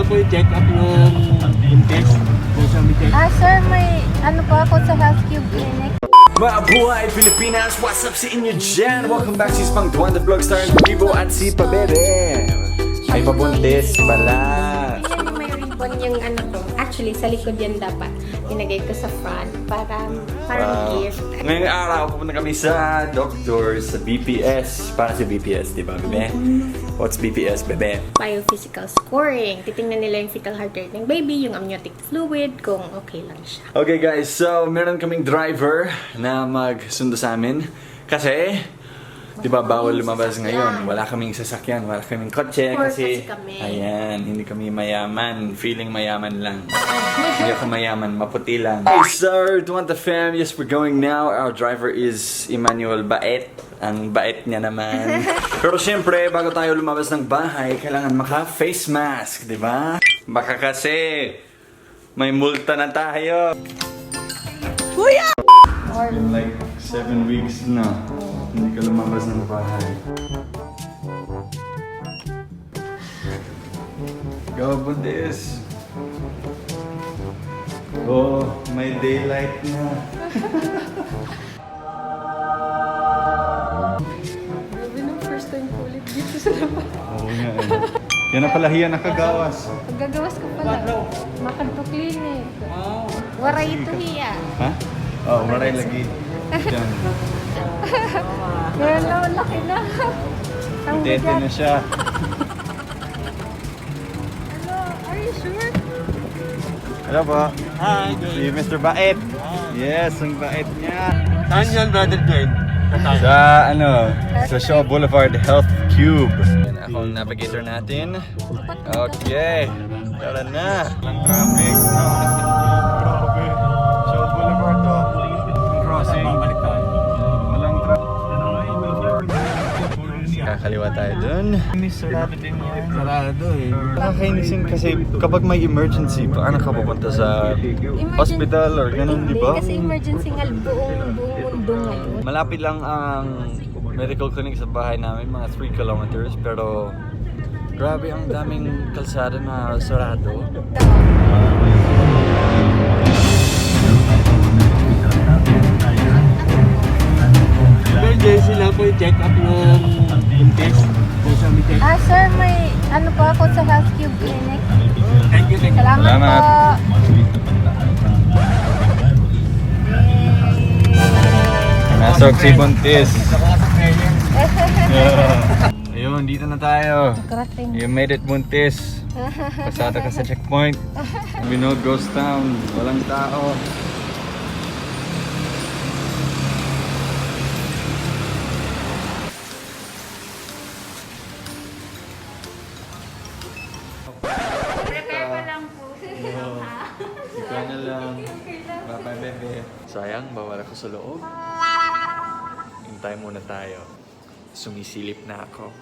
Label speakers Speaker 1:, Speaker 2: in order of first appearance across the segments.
Speaker 1: lang po yung check-up yung test.
Speaker 2: Sir, may ano po ako sa Health Cube Clinic.
Speaker 3: Mabuhay Pilipinas! What's up sa inyo dyan? Welcome back sa Spang Duan, the vlog star Vivo at si Pabebe. Ay pabuntis pala.
Speaker 2: Yan yung may ribbon yung ano to. Actually, sa likod yan dapat. Inagay ko sa front para parang gift.
Speaker 3: Ngayong araw, pupunta kami sa doctor sa BPS. Para sa BPS, di ba, bebe? What's BPS, bebe?
Speaker 2: Biophysical scoring. Titingnan nila yung fetal heart rate ng baby, yung amniotic fluid, kung okay lang siya.
Speaker 3: Okay guys, so meron kaming driver na magsundo sa amin. Kasi, di ba bawal lumabas ngayon? Wala kaming sasakyan, wala kaming kotse. Kasi,
Speaker 2: kami.
Speaker 3: ayan, hindi kami mayaman. Feeling mayaman lang. Hindi ako mayaman, maputi lang. Hey sir, to want the fam, yes we're going now. Our driver is Emmanuel Bait. Ang bait niya naman. Pero syempre, bago tayo lumabas ng bahay, kailangan maka-face mask, di ba? Baka kasi, may multa na tayo. Kuya! It's been like 7 weeks na. Hindi ka lumabas ng bahay. Go, buntis! Oh, may daylight na.
Speaker 2: Grabe nung first time ko ulit dito sa labas.
Speaker 3: Oo nga eh. Yan na pala hiyan nakagawas.
Speaker 2: Pagagawas ko pala. Makan to clinic. Waray ito hiya.
Speaker 3: Ha? Oo, maray lagi. Diyan.
Speaker 2: Hello, laki na. Ang
Speaker 3: Tete na siya.
Speaker 2: Hello, are you sure?
Speaker 3: Hello po. Hi. Si Mr. Bait. Yes, ang bait niya.
Speaker 1: Saan yun, brother Glenn?
Speaker 3: Sa ano, sa Shaw Boulevard Health Cube. Yan ako ang navigator natin. Okay. Tara na. Walang traffic. No. Grabe. Shaw Boulevard to. Crossing. Walang traffic. Kakaliwa tayo dun. Sarado din yan.
Speaker 1: Sarado eh.
Speaker 3: Nakakainisin kasi kapag may emergency, paano ka pupunta sa hospital or ganun, di ba?
Speaker 2: Kasi emergency nga buong mundo ngayon.
Speaker 3: Malapit lang ang medical clinic sa bahay namin, mga 3 kilometers, pero grabe ang daming kalsada na sarado.
Speaker 1: Emergency lang po yung check-up yung test.
Speaker 2: Sir, may ano po ako sa Health Cube Clinic.
Speaker 1: Thank you, thank you.
Speaker 2: Salamat
Speaker 3: Salamat.
Speaker 2: po.
Speaker 3: Nasok si Buntis. Ayun, dito na tayo.
Speaker 2: Karating.
Speaker 3: You made it, Buntis. Pasada ka sa checkpoint. Binod Ghost Town. Walang tao.
Speaker 2: Prepare pa lang po.
Speaker 3: Ikaw na lang. Bye-bye, bebe. Sayang, bawal ako sa loob. Hintay muna tayo. Sumisilip na ako.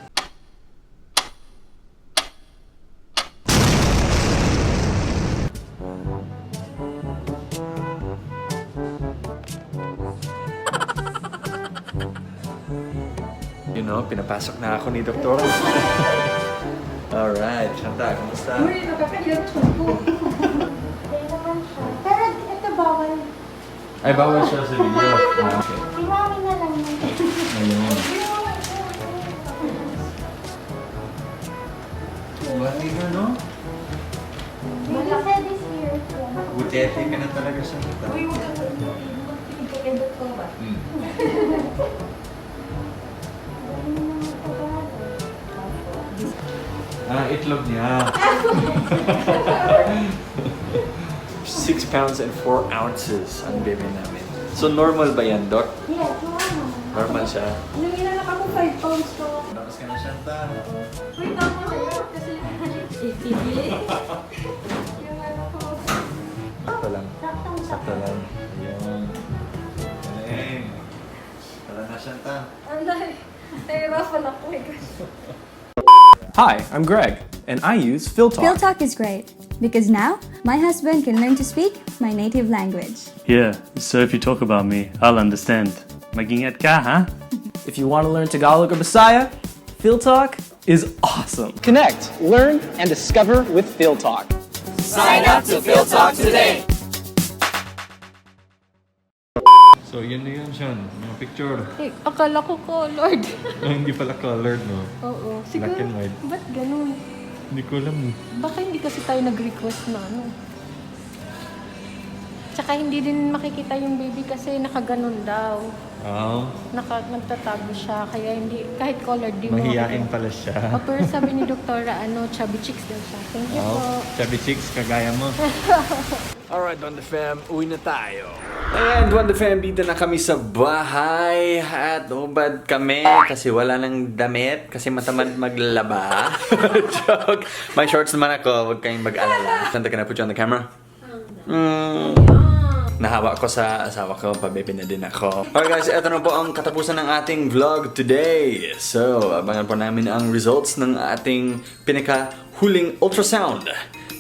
Speaker 3: You know, pinapasok na ako ni Doktor. Alright, Shanta, kumusta?
Speaker 2: Uy, nakakahirap siya po. Pero ito bawal.
Speaker 3: Ay, bawal siya sa video. Okay.
Speaker 2: Si mami na lang.
Speaker 3: Ayun. Buti na, no?
Speaker 2: Malaki this year.
Speaker 3: Butete ka na talaga sa kita.
Speaker 2: Uy, huwag ka Pinipindot ko ba?
Speaker 3: Itlog niya. 6 pounds and 4 ounces ang baby namin. So normal ba yan, Doc?
Speaker 2: Yeah,
Speaker 3: Normal siya.
Speaker 2: nung inalak ako 5 pounds ko.
Speaker 3: Tapos ka na, Shanta.
Speaker 2: Uy, tama kayo. Kasi yung ano ko.
Speaker 3: Sakto lang.
Speaker 2: Saktong
Speaker 3: Sakto lang. Ayun. Galing. Tara na, Shanta.
Speaker 2: Anday. Nahirapan ako eh.
Speaker 4: Hi, I'm Greg, and I use PhilTalk.
Speaker 5: PhilTalk is great because now my husband can learn to speak my native language.
Speaker 6: Yeah, so if you talk about me, I'll understand. Mag-ingat ka, ha?
Speaker 4: If you want to learn Tagalog or Bisaya, PhilTalk is awesome. Connect, learn, and discover with Phil Talk.
Speaker 1: So, yun na yun, Sean. Mga picture.
Speaker 2: Eh, akala ko colored.
Speaker 1: Hindi pala colored, no?
Speaker 2: Oo. Siguro,
Speaker 1: Black and white.
Speaker 2: ba't ganun?
Speaker 1: Hindi ko alam.
Speaker 2: Baka hindi kasi tayo nag-request na ano. Tsaka hindi din makikita yung baby kasi nakaganon daw.
Speaker 1: Oh,
Speaker 2: Nagtatago siya, kaya hindi, kahit colored, di mo
Speaker 1: mahiyain
Speaker 2: makikita.
Speaker 1: pala siya.
Speaker 2: Pero sabi ni Doktora, chubby chicks daw siya. Thank you po.
Speaker 1: Oh, chubby chicks, kagaya mo.
Speaker 3: Alright, Don the Fam, uwi na tayo. And Don the Fam, dito na kami sa bahay. At hubad kami kasi wala nang damit. Kasi matamad maglaba. Joke. May shorts naman ako, huwag kayong mag-alala. Santa, can I put you on the camera? Nahawa ko sa asawa ko, pabebe na din ako. Alright guys, eto na po ang katapusan ng ating vlog today. So, abangan po namin ang results ng ating pinakahuling ultrasound.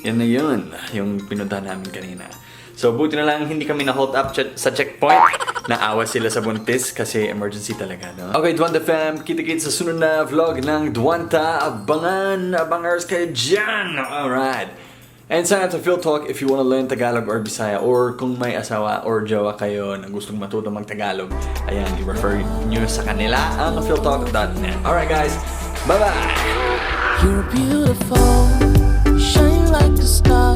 Speaker 3: Yan na yun, yung pinuntahan namin kanina. So, buti na lang hindi kami na-hold up sa checkpoint. Naawa sila sa buntis kasi emergency talaga, no? Okay, Duwanda Fam, kita-kits sa sunod na vlog ng Duwanta. Abangers kayo dyan! Alright. And sign up to Phil Talk if you want to learn Tagalog or Bisaya, or kung may asawa or jowa kayo na gustong matuto mag-Tagalog, ayan, i-refer nyo sa kanila ang philtalk.net. Alright guys, bye-bye!
Speaker 7: You're beautiful, shine like a star.